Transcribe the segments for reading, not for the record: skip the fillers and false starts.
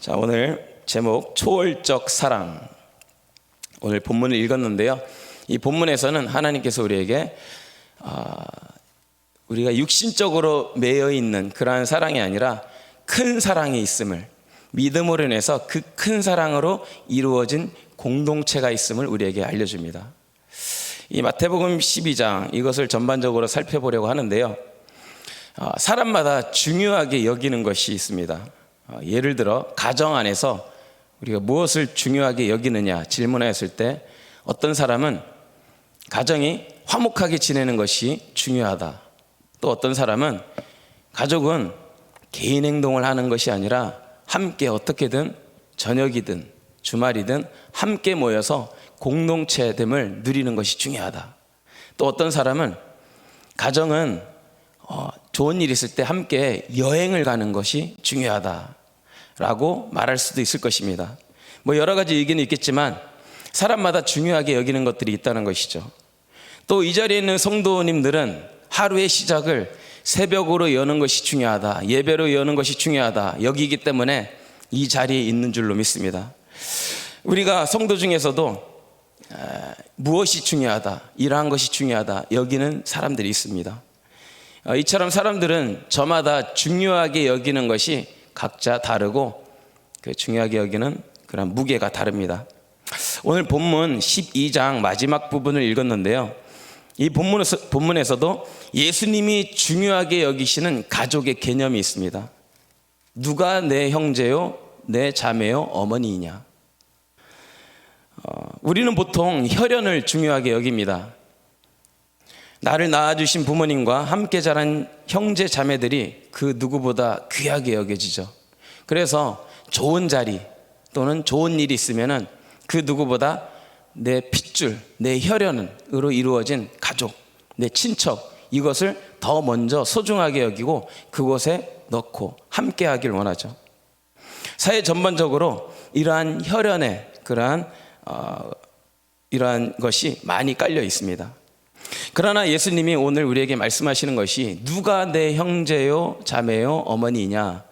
자, 오늘 제목 초월적 사랑. 오늘 본문을 읽었는데요. 이 본문에서는 하나님께서 우리에게 우리가 육신적으로 매여 있는 그러한 사랑이 아니라 큰 사랑이 있음을, 믿음으로 인해서 그 큰 사랑으로 이루어진 공동체가 있음을 우리에게 알려줍니다. 이 마태복음 12장, 이것을 전반적으로 살펴보려고 하는데요. 사람마다 중요하게 여기는 것이 있습니다. 예를 들어 가정 안에서 우리가 무엇을 중요하게 여기느냐 질문하였을 때, 어떤 사람은 가정이 화목하게 지내는 것이 중요하다. 또 어떤 사람은 가족은 개인 행동을 하는 것이 아니라 함께 어떻게든 저녁이든 주말이든 함께 모여서 공동체됨을 누리는 것이 중요하다. 또 어떤 사람은 가정은 좋은 일 있을 때 함께 여행을 가는 것이 중요하다라고 말할 수도 있을 것입니다. 여러 가지 의견이 있겠지만 사람마다 중요하게 여기는 것들이 있다는 것이죠. 또 이 자리에 있는 성도님들은 하루의 시작을 새벽으로 여는 것이 중요하다, 예배로 여는 것이 중요하다 여기기 때문에 이 자리에 있는 줄로 믿습니다. 우리가 성도 중에서도 무엇이 중요하다, 이러한 것이 중요하다 여기는 사람들이 있습니다. 이처럼 사람들은 저마다 중요하게 여기는 것이 각자 다르고 그 중요하게 여기는 그런 무게가 다릅니다. 오늘 본문 12장 마지막 부분을 읽었는데요. 이 본문에서도 예수님이 중요하게 여기시는 가족의 개념이 있습니다. 누가 내 형제요, 내 자매요, 어머니이냐. 우리는 보통 혈연을 중요하게 여깁니다. 나를 낳아주신 부모님과 함께 자란 형제 자매들이 그 누구보다 귀하게 여겨지죠. 그래서 좋은 자리 또는 좋은 일이 있으면은 그 누구보다 내 핏줄, 내 혈연으로 이루어진 가족, 내 친척, 이것을 더 먼저 소중하게 여기고 그곳에 넣고 함께 하길 원하죠. 사회 전반적으로 이러한 혈연의 이러한 것이 많이 깔려 있습니다. 그러나 예수님이 오늘 우리에게 말씀하시는 것이 누가 내 형제요, 자매요, 어머니냐,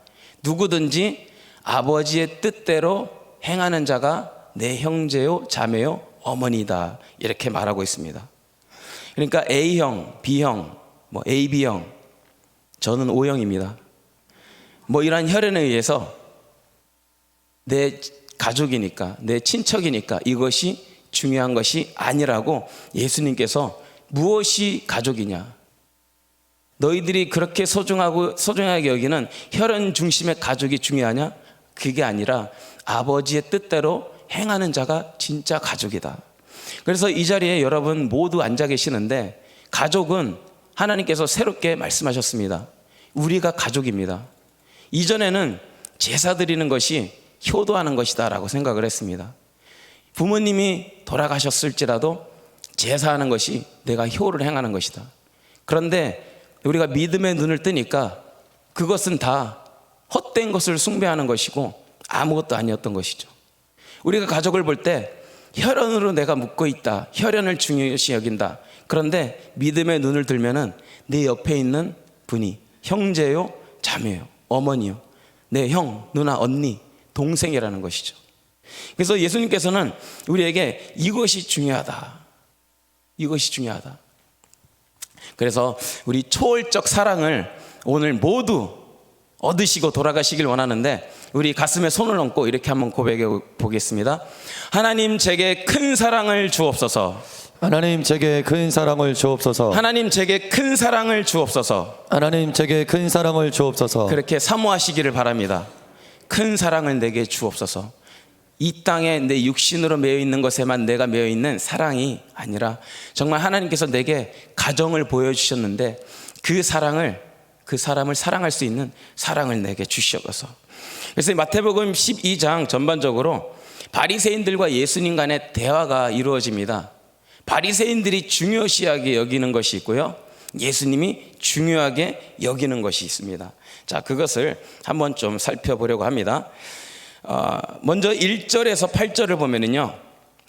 누구든지 아버지의 뜻대로 행하는 자가 내 형제요, 자매요, 어머니다, 이렇게 말하고 있습니다. 그러니까 A형, B형, AB형, 저는 O형입니다. 이러한 혈연에 의해서 내 가족이니까, 내 친척이니까 이것이 중요한 것이 아니라고 예수님께서, 무엇이 가족이냐, 너희들이 그렇게 소중하게 여기는 혈연 중심의 가족이 중요하냐, 그게 아니라 아버지의 뜻대로 행하는 자가 진짜 가족이다. 그래서 이 자리에 여러분 모두 앉아 계시는데, 가족은 하나님께서 새롭게 말씀하셨습니다. 우리가 가족입니다. 이전에는 제사 드리는 것이 효도하는 것이다 라고 생각을 했습니다. 부모님이 돌아가셨을지라도 제사하는 것이 내가 효를 행하는 것이다. 그런데 우리가 믿음의 눈을 뜨니까 그것은 다 헛된 것을 숭배하는 것이고 아무것도 아니었던 것이죠. 우리가 가족을 볼 때 혈연으로 내가 묶어 있다, 혈연을 중요시 여긴다. 그런데 믿음의 눈을 들면은 내 옆에 있는 분이 형제요, 자매요, 어머니요, 내 형, 누나, 언니, 동생이라는 것이죠. 그래서 예수님께서는 우리에게 이것이 중요하다, 이것이 중요하다. 그래서 우리 초월적 사랑을 오늘 모두 얻으시고 돌아가시길 원하는데, 우리 가슴에 손을 얹고 이렇게 한번 고백해 보겠습니다. 하나님 제게 큰 사랑을 주옵소서. 하나님 제게 큰 사랑을 주옵소서. 하나님 제게 큰 사랑을 주옵소서. 하나님 제게 큰 사랑을 주옵소서. 그렇게 사모하시기를 바랍니다. 큰 사랑을 내게 주옵소서. 이 땅에 내 육신으로 매여 있는 것에만 내가 매여 있는 사랑이 아니라 정말 하나님께서 내게 가정을 보여주셨는데 그 사람을 사랑할 수 있는 사랑을 내게 주시옵소서. 그래서 마태복음 12장 전반적으로 바리새인들과 예수님 간의 대화가 이루어집니다. 바리새인들이 중요시하게 여기는 것이 있고요, 예수님이 중요하게 여기는 것이 있습니다. 자, 그것을 한번 좀 살펴보려고 합니다. 먼저 1절에서 8절을 보면은요,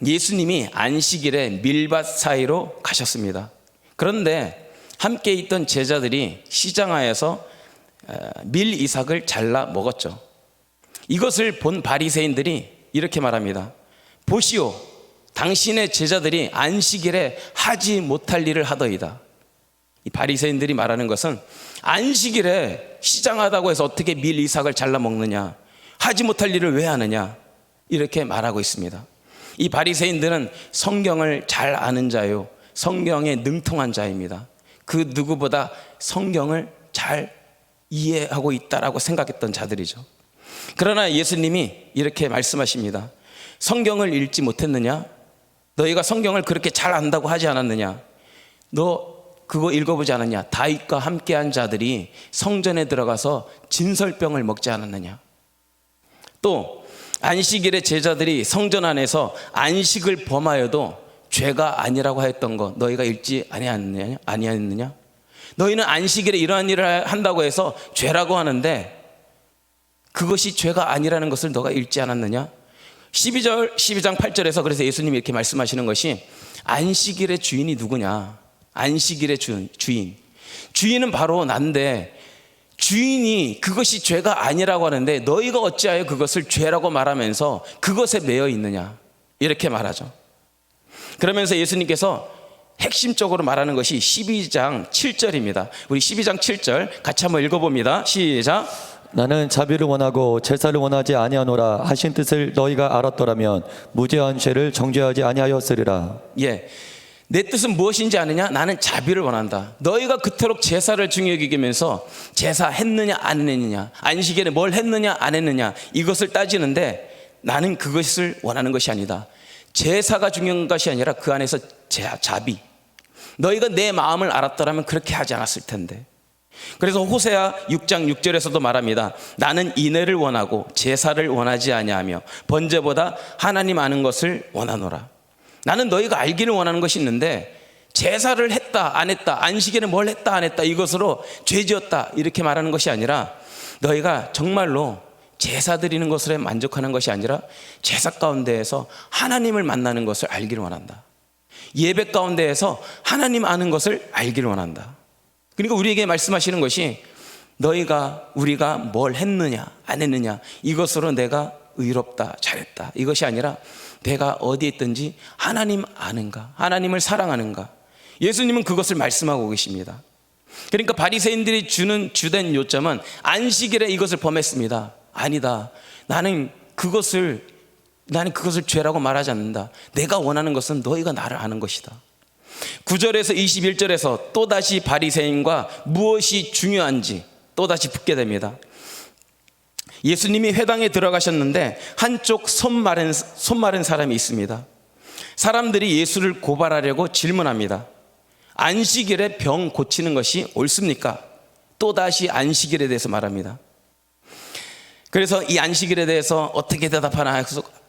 예수님이 안식일에 밀밭 사이로 가셨습니다. 그런데 함께 있던 제자들이 시장하에서 밀 이삭을 잘라 먹었죠. 이것을 본 바리새인들이 이렇게 말합니다. 보시오, 당신의 제자들이 안식일에 하지 못할 일을 하더이다. 이 바리새인들이 말하는 것은 안식일에 시장하다고 해서 어떻게 밀 이삭을 잘라 먹느냐, 하지 못할 일을 왜 하느냐, 이렇게 말하고 있습니다. 이 바리새인들은 성경을 잘 아는 자요, 성경에 능통한 자입니다. 그 누구보다 성경을 잘 이해하고 있다라고 생각했던 자들이죠. 그러나 예수님이 이렇게 말씀하십니다. 성경을 읽지 못했느냐? 너희가 성경을 그렇게 잘 안다고 하지 않았느냐? 너 그거 읽어보지 않았냐? 다윗과 함께한 자들이 성전에 들어가서 진설병을 먹지 않았느냐? 또 안식일에 제자들이 성전 안에서 안식을 범하여도 죄가 아니라고 하였던 거 너희가 읽지 아니하였느냐? 너희는 안식일에 이러한 일을 한다고 해서 죄라고 하는데 그것이 죄가 아니라는 것을 너가 읽지 않았느냐? 12장 8절에서 그래서 예수님이 이렇게 말씀하시는 것이 안식일의 주인이 누구냐? 안식일의 주인은 바로 난데, 주인이 그것이 죄가 아니라고 하는데 너희가 어찌하여 그것을 죄라고 말하면서 그것에 매여 있느냐, 이렇게 말하죠. 그러면서 예수님께서 핵심적으로 말하는 것이 12장 7절입니다. 우리 12장 7절 같이 한번 읽어봅니다. 시작. 나는 자비를 원하고 제사를 원하지 아니하노라 하신 뜻을 너희가 알았더라면 무죄한 죄를 정죄하지 아니하였으리라. 예, 내 뜻은 무엇인지 아느냐? 나는 자비를 원한다. 너희가 그토록 제사를 중요하게 여기면서 제사 했느냐 안 했느냐, 안식일에 뭘 했느냐 안 했느냐, 이것을 따지는데 나는 그것을 원하는 것이 아니다. 제사가 중요한 것이 아니라 그 안에서 자비. 너희가 내 마음을 알았더라면 그렇게 하지 않았을 텐데. 그래서 호세아 6장 6절에서도 말합니다. 나는 인애를 원하고 제사를 원하지 아니하며 번제보다 하나님 아는 것을 원하노라. 나는 너희가 알기를 원하는 것이 있는데 제사를 했다 안 했다, 안식일에 뭘 했다 안 했다, 이것으로 죄 지었다 이렇게 말하는 것이 아니라 너희가 정말로 제사 드리는 것으로 만족하는 것이 아니라 제사 가운데에서 하나님을 만나는 것을 알기를 원한다. 예배 가운데에서 하나님 아는 것을 알기를 원한다. 그러니까 우리에게 말씀하시는 것이 우리가 뭘 했느냐 안 했느냐, 이것으로 내가 의롭다 잘했다, 이것이 아니라 내가 어디에 있든지 하나님 아는가, 하나님을 사랑하는가. 예수님은 그것을 말씀하고 계십니다. 그러니까 바리새인들이 주는 주된 요점은 안식일에 이것을 범했습니다. 아니다, 나는 그것을 죄라고 말하지 않는다. 내가 원하는 것은 너희가 나를 아는 것이다. 9절에서 21절에서 또다시 바리새인과 무엇이 중요한지 또다시 붙게 됩니다. 예수님이 회당에 들어가셨는데 한쪽 손 마른 사람이 있습니다. 사람들이 예수를 고발하려고 질문합니다. 안식일에 병 고치는 것이 옳습니까? 또다시 안식일에 대해서 말합니다. 그래서 이 안식일에 대해서 어떻게 대답하나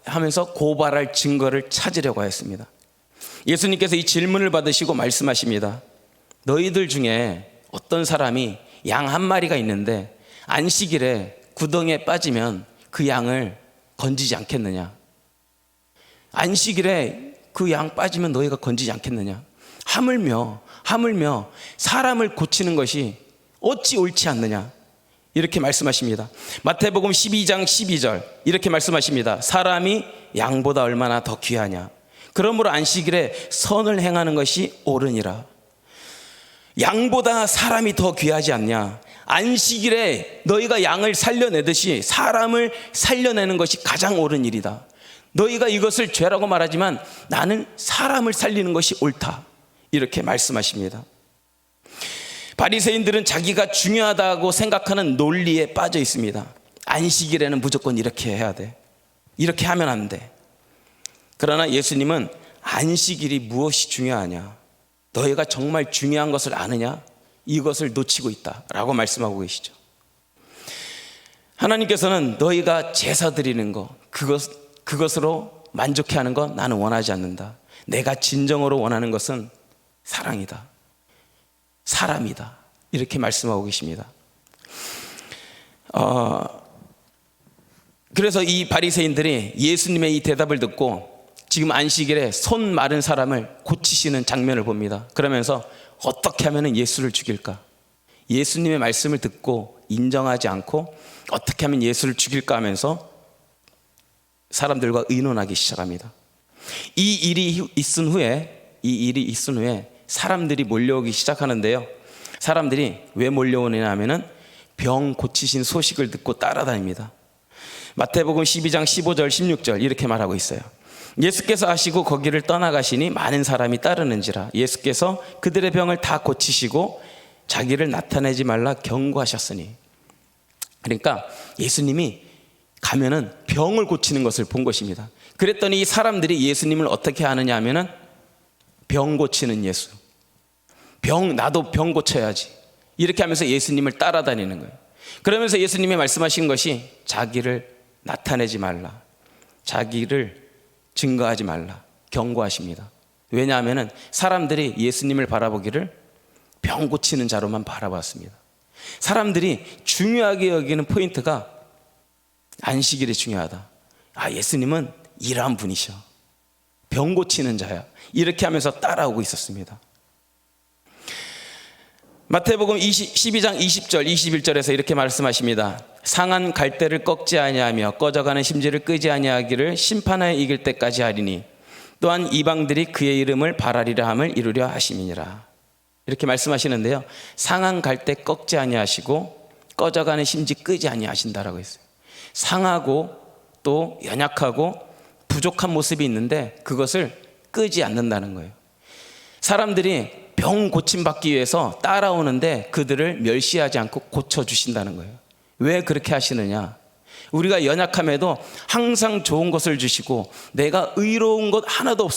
하면서 고발할 증거를 찾으려고 했습니다. 예수님께서 이 질문을 받으시고 말씀하십니다. 너희들 중에 어떤 사람이 양 한 마리가 있는데 안식일에 구덩이에 빠지면 그 양을 건지지 않겠느냐? 안식일에 그 양 빠지면 너희가 건지지 않겠느냐? 하물며 사람을 고치는 것이 어찌 옳지 않느냐? 이렇게 말씀하십니다. 마태복음 12장 12절 이렇게 말씀하십니다. 사람이 양보다 얼마나 더 귀하냐? 그러므로 안식일에 선을 행하는 것이 옳으니라. 양보다 사람이 더 귀하지 않냐? 안식일에 너희가 양을 살려내듯이 사람을 살려내는 것이 가장 옳은 일이다. 너희가 이것을 죄라고 말하지만 나는 사람을 살리는 것이 옳다. 이렇게 말씀하십니다. 바리새인들은 자기가 중요하다고 생각하는 논리에 빠져 있습니다. 안식일에는 무조건 이렇게 해야 돼, 이렇게 하면 안 돼. 그러나 예수님은 안식일이 무엇이 중요하냐, 너희가 정말 중요한 것을 아느냐, 이것을 놓치고 있다라고 말씀하고 계시죠. 하나님께서는 너희가 제사 드리는 것, 그것으로 만족해하는 것 나는 원하지 않는다. 내가 진정으로 원하는 것은 사랑이다, 사람이다, 이렇게 말씀하고 계십니다. 그래서 이 바리새인들이 예수님의 이 대답을 듣고 지금 안식일에 손 마른 사람을 고치시는 장면을 봅니다. 그러면서 어떻게 하면 예수를 죽일까? 예수님의 말씀을 듣고 인정하지 않고 어떻게 하면 예수를 죽일까 하면서 사람들과 의논하기 시작합니다. 이 일이 있은 후에 사람들이 몰려오기 시작하는데요. 사람들이 왜 몰려오느냐 하면은 병 고치신 소식을 듣고 따라다닙니다. 마태복음 12장 15절 16절 이렇게 말하고 있어요. 예수께서 아시고 거기를 떠나가시니 많은 사람이 따르는지라. 예수께서 그들의 병을 다 고치시고 자기를 나타내지 말라 경고하셨으니. 그러니까 예수님이 가면은 병을 고치는 것을 본 것입니다. 그랬더니 이 사람들이 예수님을 어떻게 하느냐 하면은 병 고치는 예수, 나도 병 고쳐야지, 이렇게 하면서 예수님을 따라다니는 거예요. 그러면서 예수님이 말씀하신 것이 자기를 나타내지 말라, 자기를 증거하지 말라 경고하십니다. 왜냐하면 사람들이 예수님을 바라보기를 병 고치는 자로만 바라봤습니다. 사람들이 중요하게 여기는 포인트가 안식일이 중요하다. 예수님은 이러한 분이셔, 병 고치는 자야, 이렇게 하면서 따라오고 있었습니다. 마태복음 12장 20절 21절에서 이렇게 말씀하십니다. 상한 갈대를 꺾지 아니하며 꺼져가는 심지를 끄지 아니하기를 심판하여 이길 때까지 하리니 또한 이방들이 그의 이름을 바라리라 함을 이루려 하심이니라. 이렇게 말씀하시는데요, 상한 갈대 꺾지 아니하시고 꺼져가는 심지 끄지 아니하신다라고 했어요. 상하고 또 연약하고 부족한 모습이 있는데 그것을 끄지 않는다는 거예요. 사람들이 병 고침받기 위해서 따라오는데 그들을 멸시하지 않고 고쳐주신다는 거예요. 왜 그렇게 하시느냐? 우리가 연약함에도 항상 좋은 것을 주시고 내가 의로운 것 하나도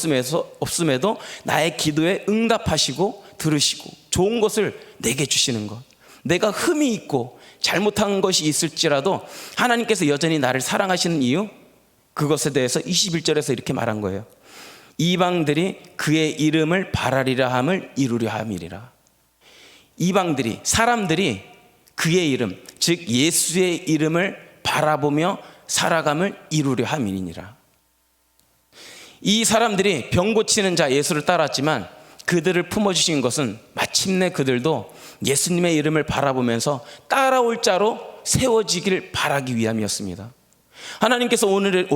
없음에도 나의 기도에 응답하시고 들으시고 좋은 것을 내게 주시는 것, 내가 흠이 있고 잘못한 것이 있을지라도 하나님께서 여전히 나를 사랑하시는 이유, 그것에 대해서 21절에서 이렇게 말한 거예요. 이방들이 그의 이름을 바라리라 함을 이루려 함이리라. 이방들이, 사람들이 그의 이름, 즉 예수의 이름을 바라보며 살아감을 이루려 함이니라. 이 사람들이 병 고치는 자 예수를 따랐지만 그들을 품어주신 것은 마침내 그들도 예수님의 이름을 바라보면서 따라올 자로 세워지길 바라기 위함이었습니다. 하나님께서 오늘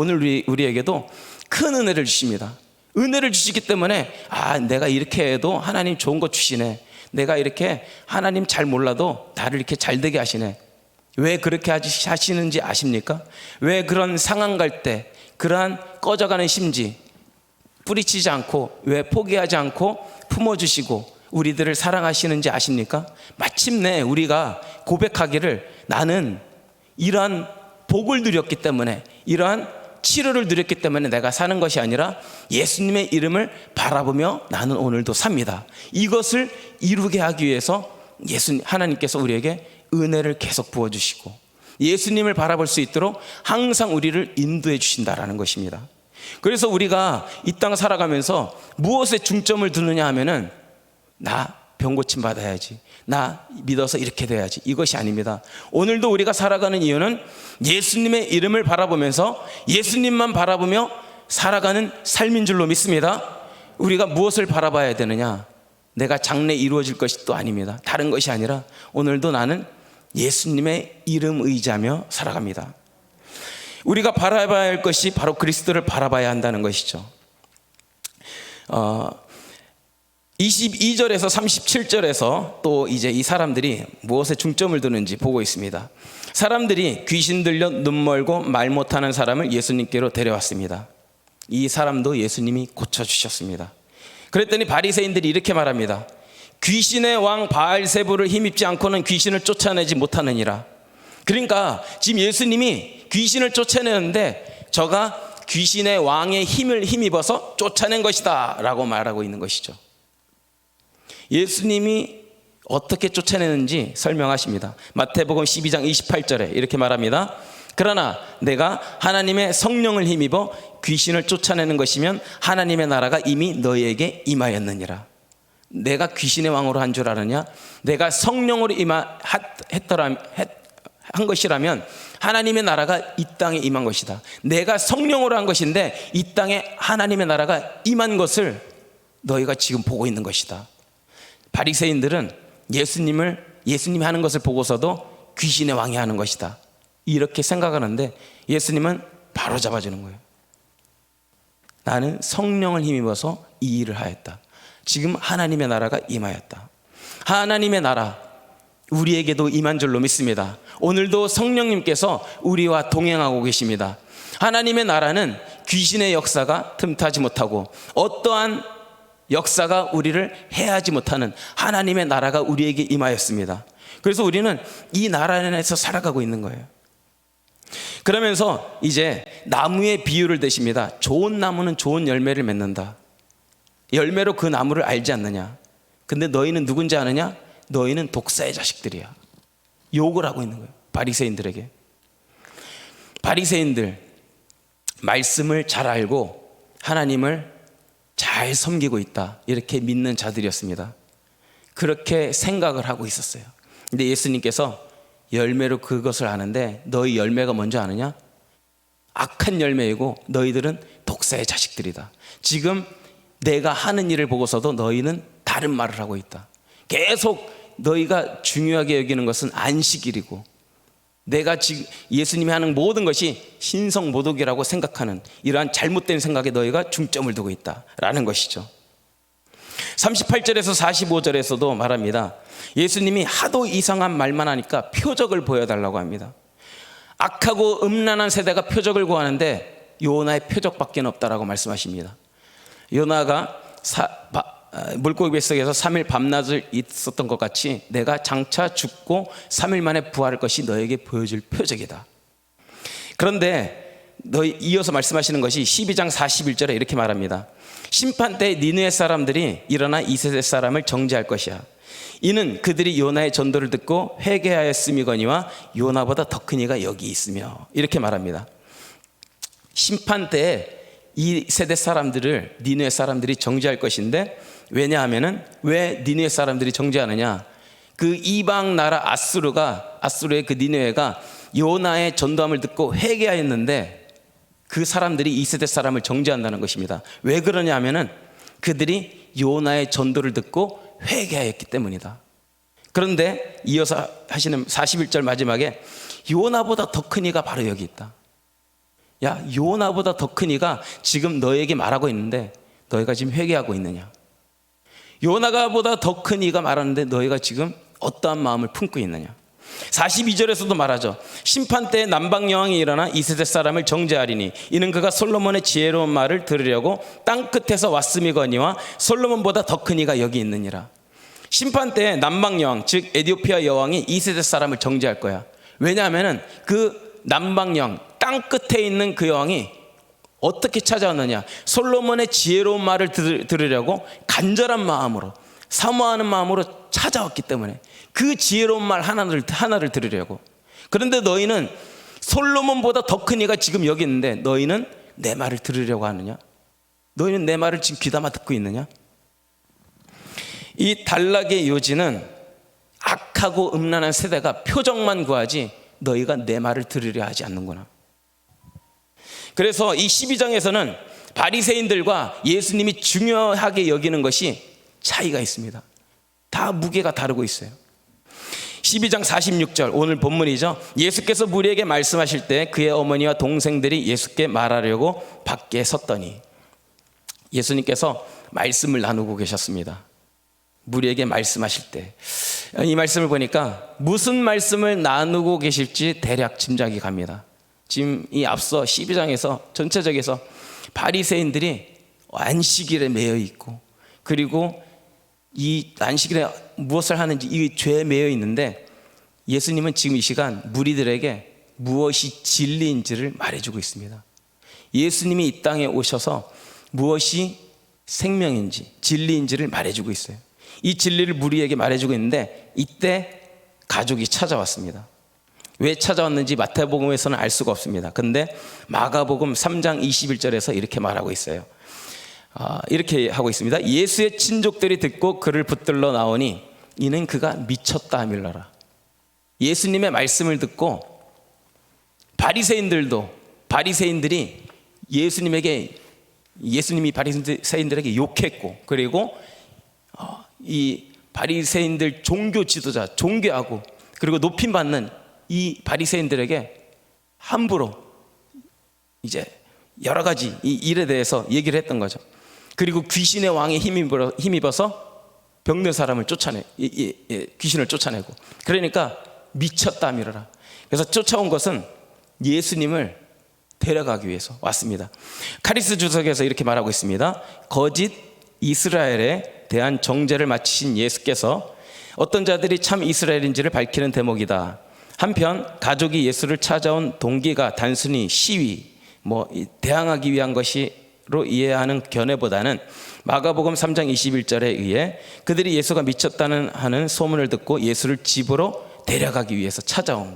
우리에게도 큰 은혜를 주십니다. 은혜를 주시기 때문에 내가 이렇게 해도 하나님 좋은 거 주시네, 내가 이렇게 하나님 잘 몰라도 나를 이렇게 잘 되게 하시네. 왜 그렇게 하시는지 아십니까? 왜 그런 상한 갈 때 그러한 꺼져가는 심지 뿌리치지 않고 왜 포기하지 않고 품어주시고 우리들을 사랑하시는지 아십니까? 마침내 우리가 고백하기를 나는 이러한 복을 누렸기 때문에, 이러한 치료를 누렸기 때문에 내가 사는 것이 아니라 예수님의 이름을 바라보며 나는 오늘도 삽니다. 이것을 이루게 하기 위해서 하나님께서 우리에게 은혜를 계속 부어주시고 예수님을 바라볼 수 있도록 항상 우리를 인도해 주신다라는 것입니다. 그래서 우리가 이 땅 살아가면서 무엇에 중점을 두느냐 하면은 나 병 고침 받아야지, 나 믿어서 이렇게 돼야지, 이것이 아닙니다. 오늘도 우리가 살아가는 이유는 예수님의 이름을 바라보면서 예수님만 바라보며 살아가는 삶인 줄로 믿습니다. 우리가 무엇을 바라봐야 되느냐? 내가 장래 이루어질 것이 또 아닙니다. 다른 것이 아니라 오늘도 나는 예수님의 이름 의지하며 살아갑니다. 우리가 바라봐야 할 것이 바로 그리스도를 바라봐야 한다는 것이죠. 22절에서 37절에서 또 이제 이 사람들이 무엇에 중점을 두는지 보고 있습니다. 사람들이 귀신 들려 눈 멀고 말 못하는 사람을 예수님께로 데려왔습니다. 이 사람도 예수님이 고쳐주셨습니다. 그랬더니 바리새인들이 이렇게 말합니다. 귀신의 왕 바알세불을 힘입지 않고는 귀신을 쫓아내지 못하느니라. 그러니까 지금 예수님이 귀신을 쫓아내는데 저가 귀신의 왕의 힘을 힘입어서 쫓아낸 것이다 라고 말하고 있는 것이죠. 예수님이 어떻게 쫓아내는지 설명하십니다. 마태복음 12장 28절에 이렇게 말합니다. 그러나 내가 하나님의 성령을 힘입어 귀신을 쫓아내는 것이면 하나님의 나라가 이미 너희에게 임하였느니라. 내가 귀신의 왕으로 한 줄 아느냐? 내가 성령으로 한 것이라면 하나님의 나라가 이 땅에 임한 것이다. 내가 성령으로 한 것인데 이 땅에 하나님의 나라가 임한 것을 너희가 지금 보고 있는 것이다. 바리새인들은 예수님이 하는 것을 보고서도 귀신의 왕이 하는 것이다, 이렇게 생각하는데 예수님은 바로 잡아주는 거예요. 나는 성령을 힘입어서 이 일을 하였다. 지금 하나님의 나라가 임하였다. 하나님의 나라 우리에게도 임한 줄로 믿습니다. 오늘도 성령님께서 우리와 동행하고 계십니다. 하나님의 나라는 귀신의 역사가 틈타지 못하고 어떠한 역사가 우리를 해하지 못하는 하나님의 나라가 우리에게 임하였습니다. 그래서 우리는 이 나라 안에서 살아가고 있는 거예요. 그러면서 이제 나무의 비유를 대십니다. 좋은 나무는 좋은 열매를 맺는다. 열매로 그 나무를 알지 않느냐. 근데 너희는 누군지 아느냐? 너희는 독사의 자식들이야. 욕을 하고 있는 거예요. 바리새인들에게. 바리새인들 말씀을 잘 알고 하나님을 잘 섬기고 있다, 이렇게 믿는 자들이었습니다. 그렇게 생각을 하고 있었어요. 근데 예수님께서 열매로 그것을 아는데 너희 열매가 뭔지 아느냐? 악한 열매이고 너희들은 독사의 자식들이다. 지금 내가 하는 일을 보고서도 너희는 다른 말을 하고 있다. 계속 너희가 중요하게 여기는 것은 안식일이고 내가 지금 예수님이 하는 모든 것이 신성모독이라고 생각하는 이러한 잘못된 생각에 너희가 중점을 두고 있다라는 것이죠. 38절에서 45절에서도 말합니다. 예수님이 하도 이상한 말만 하니까 표적을 보여달라고 합니다. 악하고 음란한 세대가 표적을 구하는데 요나의 표적밖에 없다라고 말씀하십니다. 요나가 물고기 뱃속에서 3일 밤낮을 있었던 것 같이 내가 장차 죽고 3일 만에 부활할 것이 너에게 보여줄 표적이다. 그런데 이어서 말씀하시는 것이 12장 41절에 이렇게 말합니다. 심판 때 니느웨 사람들이 일어나 이 세대 사람을 정죄할 것이야. 이는 그들이 요나의 전도를 듣고 회개하였음이거니와 요나보다 더 큰 이가 여기 있으며, 이렇게 말합니다. 심판 때에 이 세대 사람들을 니느웨 사람들이 정죄할 것인데, 왜냐하면은 왜 니느웨 사람들이 정죄하느냐? 그 이방 나라 아수르의 그 니느웨가 요나의 전도함을 듣고 회개하였는데 그 사람들이 이 세대 사람을 정죄한다는 것입니다. 왜 그러냐 하면은 그들이 요나의 전도를 듣고 회개하였기 때문이다. 그런데 이어서 하시는 41절 마지막에 요나보다 더 큰 이가 바로 여기 있다. 야, 요나보다 더 큰 이가 지금 너에게 말하고 있는데 너희가 지금 회개하고 있느냐? 요나가 보다 더 큰 이가 말하는데 너희가 지금 어떠한 마음을 품고 있느냐? 42절에서도 말하죠. 심판 때 남방 여왕이 일어나 이 세대 사람을 정죄하리니 이는 그가 솔로몬의 지혜로운 말을 들으려고 땅 끝에서 왔음이거니와 솔로몬보다 더 큰 이가 여기 있느니라. 심판 때 남방 여왕, 즉 에티오피아 여왕이 이 세대 사람을 정죄할 거야. 왜냐하면 그 남방 여왕, 땅 끝에 있는 그 여왕이 어떻게 찾아왔느냐? 솔로몬의 지혜로운 말을 들으려고 간절한 마음으로, 사모하는 마음으로 찾아왔기 때문에 그 지혜로운 말 하나를 들으려고. 그런데 너희는 솔로몬보다 더 큰 이가 지금 여기 있는데 너희는 내 말을 들으려고 하느냐? 너희는 내 말을 지금 귀담아 듣고 있느냐? 이 단락의 요지는 악하고 음란한 세대가 표적만 구하지 너희가 내 말을 들으려 하지 않는구나. 그래서 이 12장에서는 바리새인들과 예수님이 중요하게 여기는 것이 차이가 있습니다. 다 무게가 다르고 있어요. 12장 46절, 오늘 본문이죠. 예수께서 무리에게 말씀하실 때 그의 어머니와 동생들이 예수께 말하려고 밖에 섰더니, 예수님께서 말씀을 나누고 계셨습니다. 무리에게 말씀하실 때 이 말씀을 보니까 무슨 말씀을 나누고 계실지 대략 짐작이 갑니다. 지금 이 앞서 12장에서 전체적에서 바리새인들이 안식일에 매여 있고, 그리고 이 안식일에 무엇을 하는지 이 죄에 매여 있는데, 예수님은 지금 이 시간 무리들에게 무엇이 진리인지를 말해주고 있습니다. 예수님이 이 땅에 오셔서 무엇이 생명인지 진리인지를 말해주고 있어요. 이 진리를 무리에게 말해주고 있는데 이때 가족이 찾아왔습니다. 왜 찾아왔는지 마태복음에서는 알 수가 없습니다. 그런데 마가복음 3장 21절에서 이렇게 말하고 있어요. 이렇게 하고 있습니다. 예수의 친족들이 듣고 그를 붙들러 나오니 이는 그가 미쳤다 하밀러라. 예수님의 말씀을 듣고 바리새인들이 예수님이 바리새인들에게 욕했고, 그리고 이 바리새인들 종교 지도자, 존귀하고 그리고 높임받는 이 바리새인들에게 함부로 이제 여러 가지 이 일에 대해서 얘기를 했던 거죠. 그리고 귀신의 왕에 힘입어서 병든 사람을 귀신을 쫓아내고, 그러니까 미쳤다 미러라. 그래서 쫓아온 것은 예수님을 데려가기 위해서 왔습니다. 카리스 주석에서 이렇게 말하고 있습니다. 거짓 이스라엘에 대한 정죄를 마치신 예수께서 어떤 자들이 참 이스라엘인지를 밝히는 대목이다. 한편 가족이 예수를 찾아온 동기가 단순히 시위, 대항하기 위한 것으로 이해하는 견해보다는 마가복음 3장 21절에 의해 그들이 예수가 미쳤다는 하는 소문을 듣고 예수를 집으로 데려가기 위해서 찾아온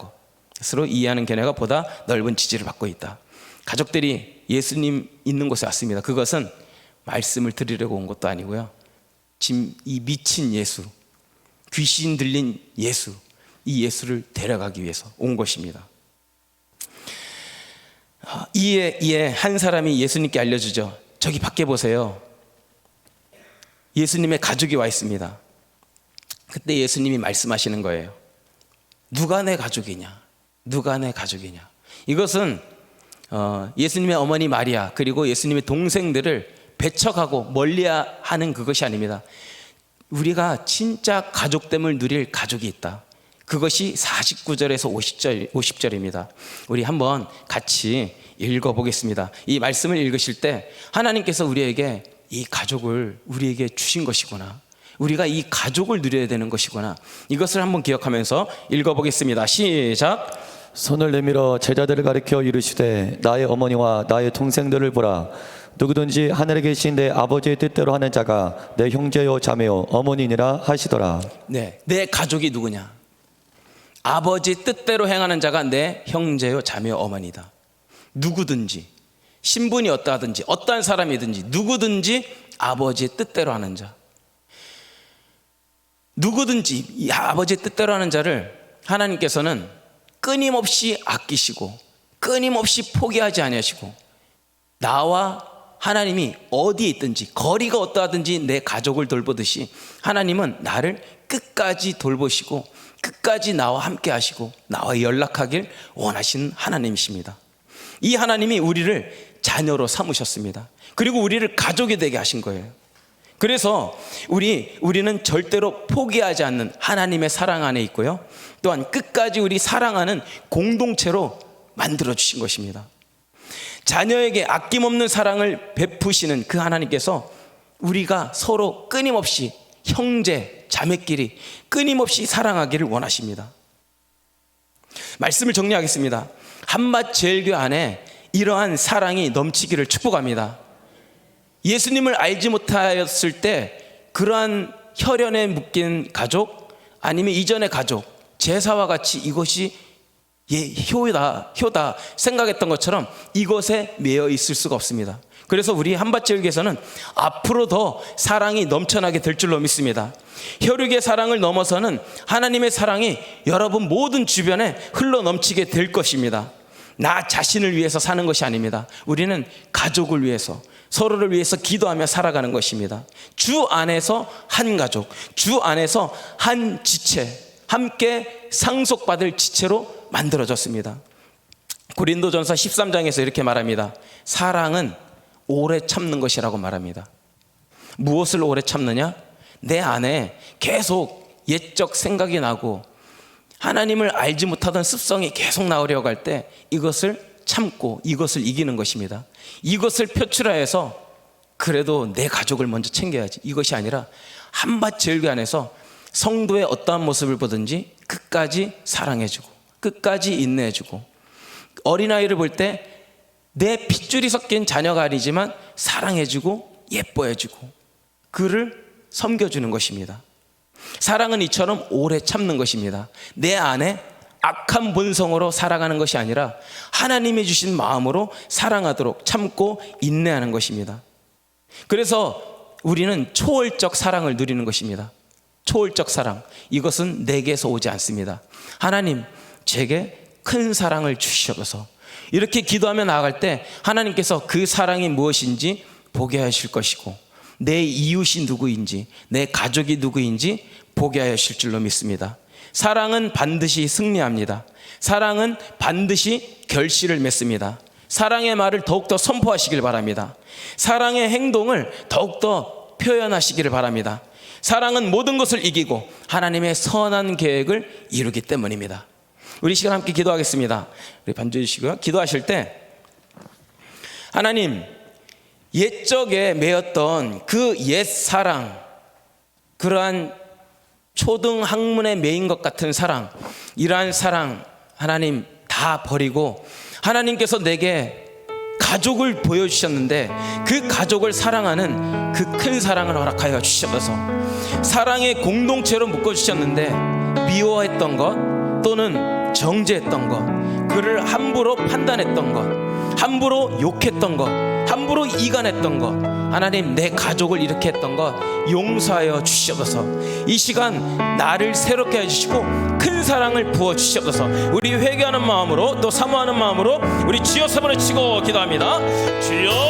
것으로 이해하는 견해가 보다 넓은 지지를 받고 있다. 가족들이 예수님 있는 곳에 왔습니다. 그것은 말씀을 드리려고 온 것도 아니고요, 지금 이 미친 예수, 귀신 들린 예수, 이 예수를 데려가기 위해서 온 것입니다. 이에 한 사람이 예수님께 알려주죠. 저기 밖에 보세요. 예수님의 가족이 와 있습니다. 그때 예수님이 말씀하시는 거예요. 누가 내 가족이냐? 누가 내 가족이냐? 이것은 예수님의 어머니 마리아 그리고 예수님의 동생들을 배척하고 멀리하는 그것이 아닙니다. 우리가 진짜 가족됨을 누릴 가족이 있다. 그것이 49절에서 50절입니다. 우리 한번 같이 읽어보겠습니다. 이 말씀을 읽으실 때 하나님께서 우리에게 이 가족을 우리에게 주신 것이구나, 우리가 이 가족을 누려야 되는 것이구나, 이것을 한번 기억하면서 읽어보겠습니다. 시작. 손을 내밀어 제자들을 가리켜 이르시되 나의 어머니와 나의 동생들을 보라. 누구든지 하늘에 계신 내 아버지의 뜻대로 하는 자가 내 형제요 자매요 어머니니라 하시더라. 네, 내 가족이 누구냐? 아버지 뜻대로 행하는 자가 내 형제요 자매요 어머니다. 누구든지, 신분이 어떠하든지 어떠한 사람이든지 누구든지 아버지의 뜻대로 하는 자, 누구든지 이 아버지의 뜻대로 하는 자를 하나님께서는 끊임없이 아끼시고 끊임없이 포기하지 아니하시고, 나와 하나님이 어디에 있든지 거리가 어떠하든지 내 가족을 돌보듯이 하나님은 나를 끝까지 돌보시고 끝까지 나와 함께 하시고 나와 연락하길 원하시는 하나님이십니다. 이 하나님이 우리를 자녀로 삼으셨습니다. 그리고 우리를 가족이 되게 하신 거예요. 그래서 우리는 절대로 포기하지 않는 하나님의 사랑 안에 있고요, 또한 끝까지 우리 사랑하는 공동체로 만들어 주신 것입니다. 자녀에게 아낌없는 사랑을 베푸시는 그 하나님께서 우리가 서로 끊임없이 형제, 자매끼리 끊임없이 사랑하기를 원하십니다. 말씀을 정리하겠습니다. 한밭제일교 안에 이러한 사랑이 넘치기를 축복합니다. 예수님을 알지 못하였을 때 그러한 혈연에 묶인 가족, 아니면 이전의 가족, 제사와 같이 이것이 효다 생각했던 것처럼 이것에 매여 있을 수가 없습니다. 그래서 우리 한밭제일교에서는 앞으로 더 사랑이 넘쳐나게 될 줄로 믿습니다. 혈육의 사랑을 넘어서는 하나님의 사랑이 여러분 모든 주변에 흘러 넘치게 될 것입니다. 나 자신을 위해서 사는 것이 아닙니다. 우리는 가족을 위해서, 서로를 위해서 기도하며 살아가는 것입니다. 주 안에서 한 가족, 주 안에서 한 지체, 함께 상속받을 지체로 만들어졌습니다. 고린도전서 13장에서 이렇게 말합니다. 사랑은 오래 참는 것이라고 말합니다. 무엇을 오래 참느냐? 내 안에 계속 옛적 생각이 나고 하나님을 알지 못하던 습성이 계속 나오려고 할 때 이것을 참고 이것을 이기는 것입니다. 이것을 표출하여서 그래도 내 가족을 먼저 챙겨야지, 이것이 아니라 한밭제일교 안에서 성도의 어떠한 모습을 보든지 끝까지 사랑해주고 끝까지 인내해주고, 어린아이를 볼 때 내 핏줄이 섞인 자녀가 아니지만 사랑해주고 예뻐해주고 그를 섬겨주는 것입니다. 사랑은 이처럼 오래 참는 것입니다. 내 안에 악한 본성으로 살아가는 것이 아니라 하나님이 주신 마음으로 사랑하도록 참고 인내하는 것입니다. 그래서 우리는 초월적 사랑을 누리는 것입니다. 초월적 사랑, 이것은 내게서 오지 않습니다. 하나님, 제게 큰 사랑을 주시옵소서. 이렇게 기도하며 나아갈 때 하나님께서 그 사랑이 무엇인지 보게 하실 것이고, 내 이웃이 누구인지, 내 가족이 누구인지 보게 하실 줄로 믿습니다. 사랑은 반드시 승리합니다. 사랑은 반드시 결실을 맺습니다. 사랑의 말을 더욱더 선포하시길 바랍니다. 사랑의 행동을 더욱더 표현하시기를 바랍니다. 사랑은 모든 것을 이기고 하나님의 선한 계획을 이루기 때문입니다. 우리 시간 함께 기도하겠습니다. 우리 반주해 주시고요. 기도하실 때 하나님, 옛적에 매였던 그 옛 사랑, 그러한 초등 학문에 매인 것 같은 사랑, 이러한 사랑 하나님 다 버리고 하나님께서 내게 가족을 보여주셨는데 그 가족을 사랑하는 그 큰 사랑을 허락하여 주셔서 사랑의 공동체로 묶어주셨는데 미워했던 것 또는 정죄했던 것, 그를 함부로 판단했던 것, 함부로 욕했던 것, 함부로 이간했던 것, 하나님 내 가족을 이렇게 했던 것 용서하여 주시옵소서. 이 시간 나를 새롭게 해주시고 큰 사랑을 부어주시옵소서. 우리 회개하는 마음으로 또 사모하는 마음으로 우리 주여 세 번을 치고 기도합니다. 주여